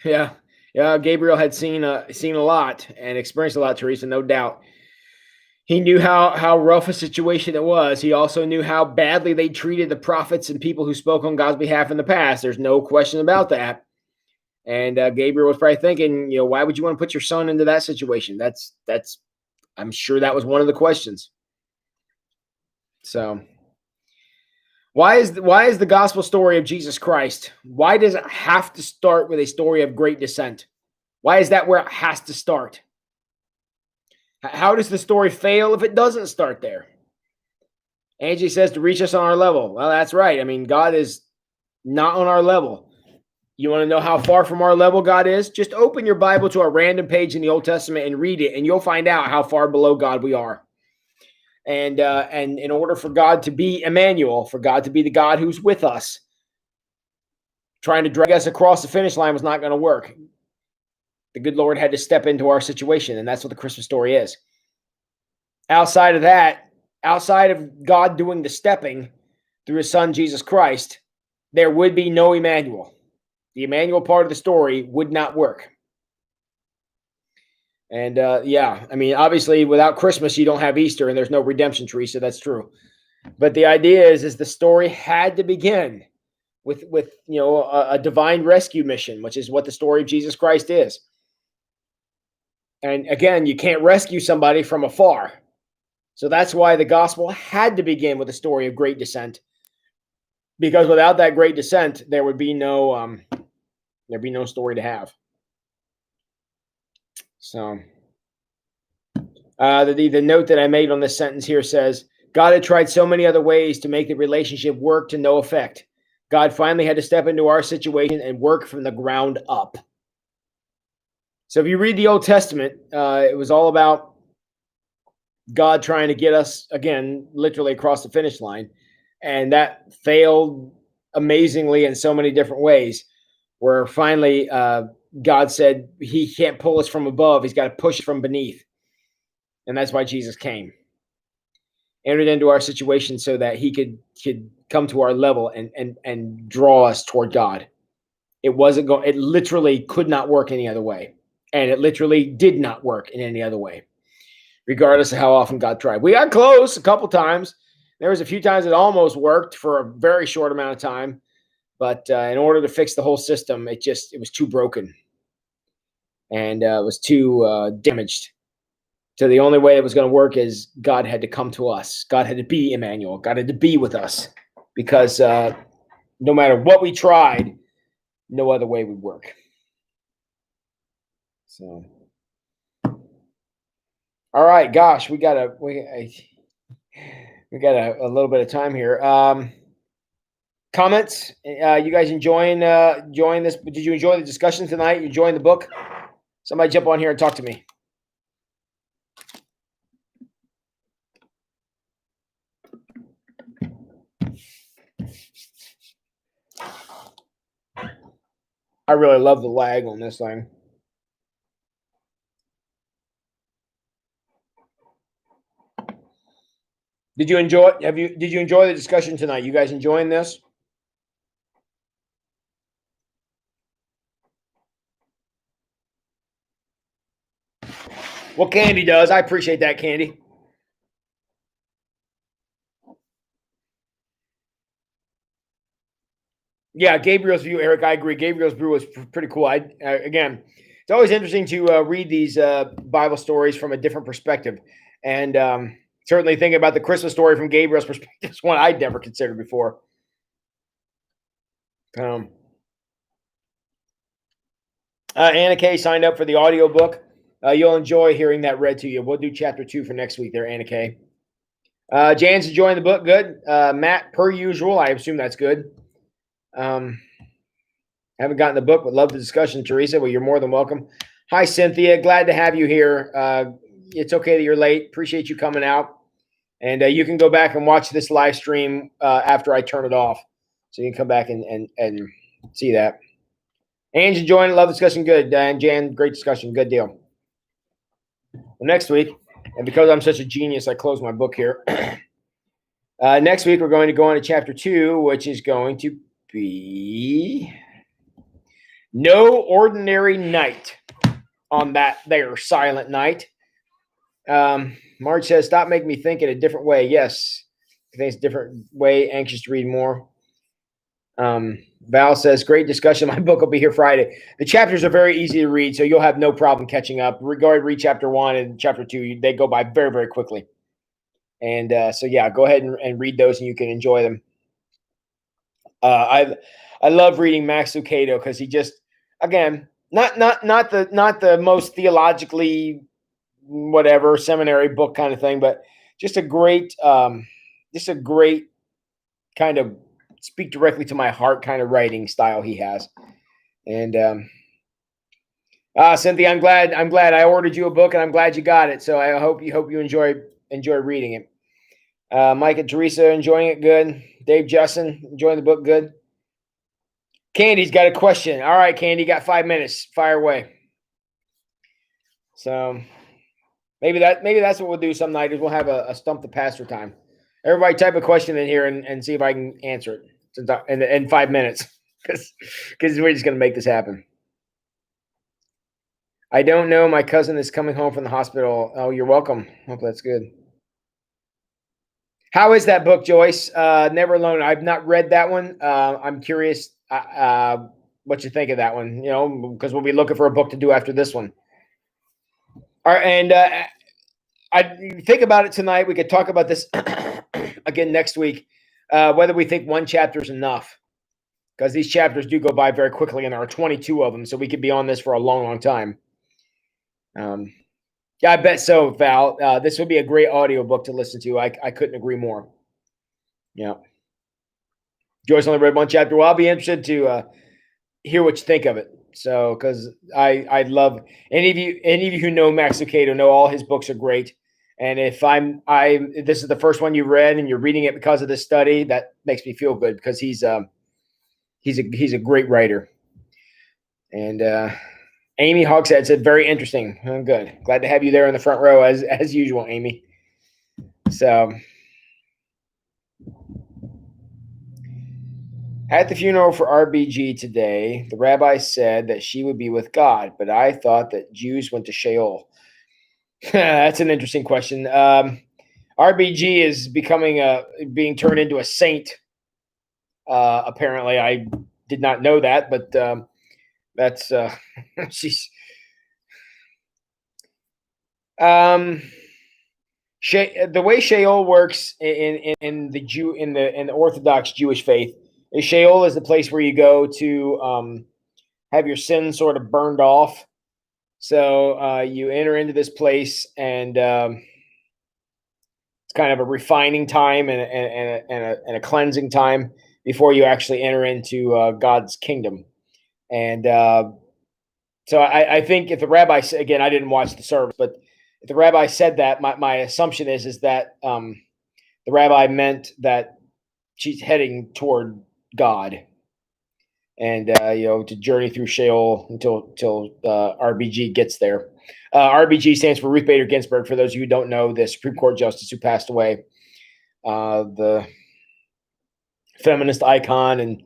Yeah. Yeah, Gabriel had seen a lot and experienced a lot, Teresa, no doubt. He knew how rough a situation it was. He also knew how badly they treated the prophets and people who spoke on God's behalf in the past. There's no question about that. And Gabriel was probably thinking, why would you want to put your son into that situation? That's I'm sure that was one of the questions. So, why is the gospel story of Jesus Christ? Why does it have to start with a story of great descent? Why is that where it has to start? How does the story fail if it doesn't start there? Angie says to reach us on our level. Well, that's right. I mean, God is not on our level. You want to know how far from our level God is? Just open your Bible to a random page in the Old Testament and read it, and you'll find out how far below God we are. And in order for God to be Emmanuel, for God to be the God who's with us, trying to drag us across the finish line was not going to work. The good Lord had to step into our situation, and that's what the Christmas story is. Outside of that, outside of God doing the stepping through his son, Jesus Christ, there would be no Emmanuel. The Emmanuel part of the story would not work. And yeah, I mean, obviously, without Christmas, you don't have Easter, and there's no redemption, Teresa. That's true. But the idea is the story had to begin with a divine rescue mission, which is what the story of Jesus Christ is. And again, you can't rescue somebody from afar. So that's why the gospel had to begin with a story of great descent. Because without that great descent, there'd be no story to have. So the note that I made on this sentence here says, God had tried so many other ways to make the relationship work to no effect. God finally had to step into our situation and work from the ground up. So if you read the Old Testament, it was all about God trying to get us, again, literally across the finish line. And that failed amazingly in so many different ways, where finally God said he can't pull us from above. He's got to push us from beneath. And that's why Jesus came. Entered into our situation so that he could come to our level and draw us toward God. It literally could not work any other way. And it literally did not work in any other way, regardless of how often God tried. We got close a couple times. There was a few times it almost worked for a very short amount of time. But in order to fix the whole system, it was too broken. And it was too damaged. So the only way it was going to work is God had to come to us. God had to be Emmanuel. God had to be with us. Because no matter what we tried, no other way would work. So, all right, gosh, we got a little bit of time here. Comments? You guys enjoying this? Did you enjoy the discussion tonight? You enjoying the book? Somebody jump on here and talk to me. I really love the lag on this thing. Did you enjoy the discussion tonight? You guys enjoying this? Well, Candy does. I appreciate that, Candy. Yeah, Gabriel's view, Eric. I agree. Gabriel's view was pretty cool. Again, it's always interesting to read these Bible stories from a different perspective, and certainly thinking about the Christmas story from Gabriel's perspective is one I'd never considered before. Anna Kay signed up for the audiobook. You'll enjoy hearing that read to you. We'll do chapter 2 for next week there, Anna Kay. Jan's enjoying the book. Good. Matt, per usual. I assume that's good. Haven't gotten the book, but love the discussion, Teresa. Well, you're more than welcome. Hi, Cynthia. Glad to have you here. It's okay that you're late. Appreciate you coming out. And you can go back and watch this live stream after I turn it off. So you can come back and see that. Ange enjoying it. Love discussion. Good. And Jan, great discussion. Good deal. Well, next week, and because I'm such a genius, I close my book here. Next week, we're going to go on to chapter 2, which is going to be No Ordinary Night on that there silent night. Marge says, stop making me think in a different way. Yes, I think it's a different way. Anxious to read more. Val says, great discussion. My book will be here Friday. The chapters are very easy to read, so you'll have no problem catching up. Read chapter 1 and chapter 2. They go by very, very quickly. And so, yeah, go ahead and read those, and you can enjoy them. I love reading Max Lucado because he just, again, not the most theologically whatever seminary book kind of thing, but just a great kind of speak directly to my heart kind of writing style he has. And Cynthia, I'm glad I ordered you a book, and I'm glad you got it. So I hope you enjoy reading it. Mike and Teresa enjoying it. Good. Dave Justin enjoying the book. Good. Candy's got a question. All right, Candy, got 5 minutes. Fire away. So maybe that's what we'll do some night is we'll have a stump the pastor time. Everybody type a question in here and see if I can answer it in 5 minutes because we're just going to make this happen. I don't know. My cousin is coming home from the hospital. Oh, you're welcome. Hope that's good. How is that book, Joyce? Never Alone. I've not read that one. I'm curious what you think of that one, because we'll be looking for a book to do after this one. All right, and I think about it tonight. We could talk about this again next week, whether we think one chapter is enough, because these chapters do go by very quickly, and there are 22 of them, so we could be on this for a long, long time. Yeah, I bet so, Val. This would be a great audiobook to listen to. I couldn't agree more. Yeah. Joyce only read one chapter. Well, I'll be interested to hear what you think of it. So, because I love any of you who know Max Lucado know all his books are great. And if this is the first one you read and you're reading it because of this study, that makes me feel good because he's a great writer. And Amy Hogshead said, very interesting. Oh, good. Glad to have you there in the front row as usual, Amy. So at the funeral for RBG today, the rabbi said that she would be with God, but I thought that Jews went to Sheol. That's an interesting question. RBG is being turned into a saint. Apparently, I did not know that, but that's she's the way Sheol works in the Orthodox Jewish faith is Sheol is the place where you go to have your sins sort of burned off. So you enter into this place, and it's kind of a refining time and a cleansing time before you actually enter into God's kingdom. And so I think if the rabbi said, again, I didn't watch the service, but if the rabbi said that, my assumption is that the rabbi meant that she's heading toward God, and to journey through Sheol until RBG gets there. RBG stands for Ruth Bader Ginsburg. For those of you who don't know, the Supreme Court justice who passed away, the feminist icon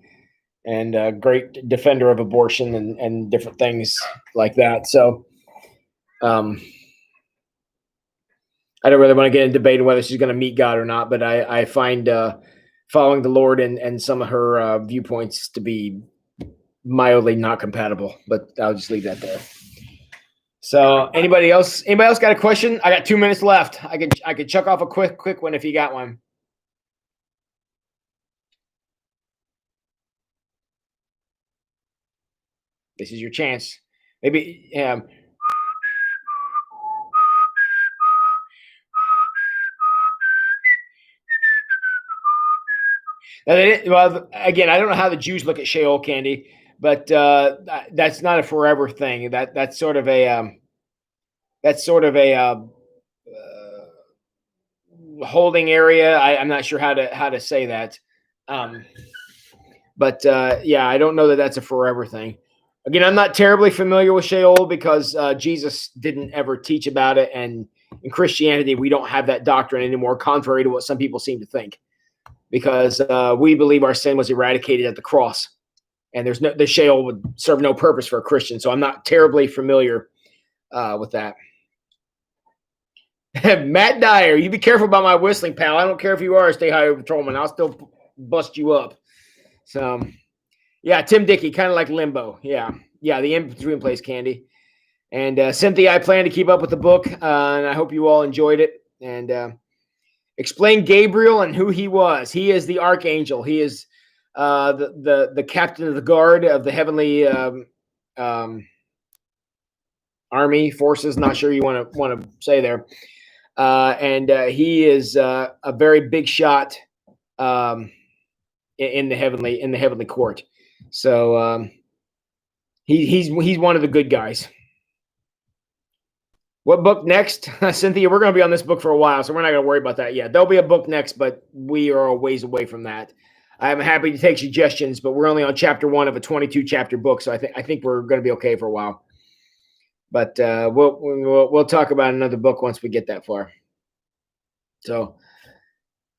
and a great defender of abortion and different things like that. So I don't really want to get into debate whether she's going to meet God or not, but I find following the Lord and some of her viewpoints to be mildly not compatible, but I'll just leave that there. So anybody else got a question? I got 2 minutes left. I could chuck off a quick one if you got one. This is your chance. Maybe Well, again, I don't know how the Jews look at Sheol, Candy, but that's not a forever thing. That's sort of a holding area. I'm not sure how to say that. Um, but yeah, I don't know that that's a forever thing. Again, I'm not terribly familiar with Sheol because Jesus didn't ever teach about it, and in Christianity, we don't have that doctrine anymore, contrary to what some people seem to think, because we believe our sin was eradicated at the cross, and the Sheol would serve no purpose for a Christian. So I'm not terribly familiar with that. Matt Dyer, you be careful about my whistling, pal. I don't care if you are a state highway patrolman. I'll still bust you up. So, yeah, Tim Dickey, kind of like Limbo. Yeah, the in-between place, Candy. And Cynthia, I plan to keep up with the book, and I hope you all enjoyed it. And explain Gabriel and who he was. He is the archangel. He is the captain of the guard of the heavenly army forces. Not sure you want to say there. And he is a very big shot in the heavenly court. So he's one of the good guys. What book next? Cynthia, we're going to be on this book for a while, so we're not going to worry about that yet. There'll be a book next, but we are a ways away from that. I'm happy to take suggestions, but we're only on chapter 1 of a 22-chapter book, so I think we're going to be okay for a while. But we'll talk about another book once we get that far. So,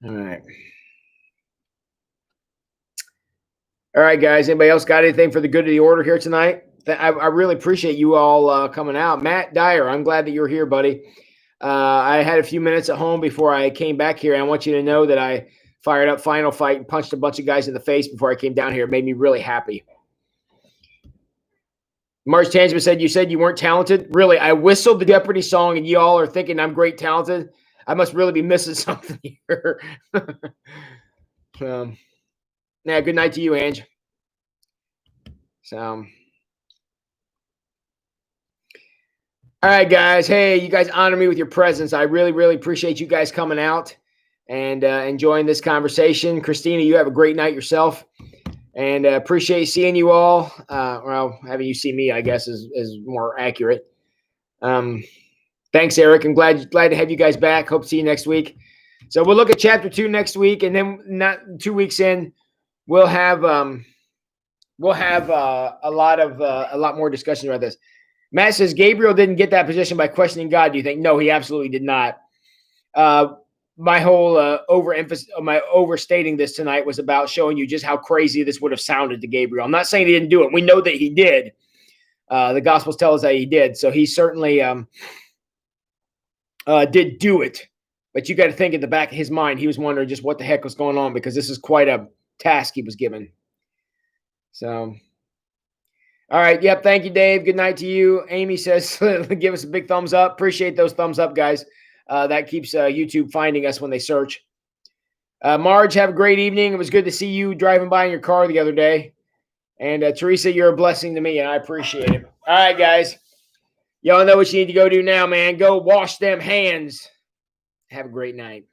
all right. All right, guys. Anybody else got anything for the good of the order here tonight? I really appreciate you all coming out. Matt Dyer, I'm glad that you're here, buddy. I had a few minutes at home before I came back here. I want you to know that I fired up Final Fight and punched a bunch of guys in the face before I came down here. It made me really happy. Marge Tansman said, you said you weren't talented? Really, I whistled the Jeopardy song and y'all are thinking I'm great talented? I must really be missing something here. Yeah, good night to you, Ange. So, all right, guys. Hey, you guys honor me with your presence. I really, really appreciate you guys coming out and enjoying this conversation. Christina, you have a great night yourself. And appreciate seeing you all. Well, having you see me, I guess, is more accurate. Thanks, Eric. I'm glad to have you guys back. Hope to see you next week. So we'll look at chapter 2 next week, and then not 2 weeks in, we'll have a lot more discussion about this. Matt says Gabriel didn't get that position by questioning God. Do you think? No, he absolutely did not. My whole overstating this tonight was about showing you just how crazy this would have sounded to Gabriel. I'm not saying he didn't do it. We know that he did. The Gospels tell us that he did. So he certainly did do it. But you got to think in the back of his mind, he was wondering just what the heck was going on, because this is quite a task he was given. So, all right. Yep. Thank you, Dave. Good night to you. Amy says, give us a big thumbs up. Appreciate those thumbs up, guys. That keeps YouTube finding us when they search. Marge, have a great evening. It was good to see you driving by in your car the other day. And Teresa, you're a blessing to me, and I appreciate it. All right, guys. Y'all know what you need to go do now, man. Go wash them hands. Have a great night.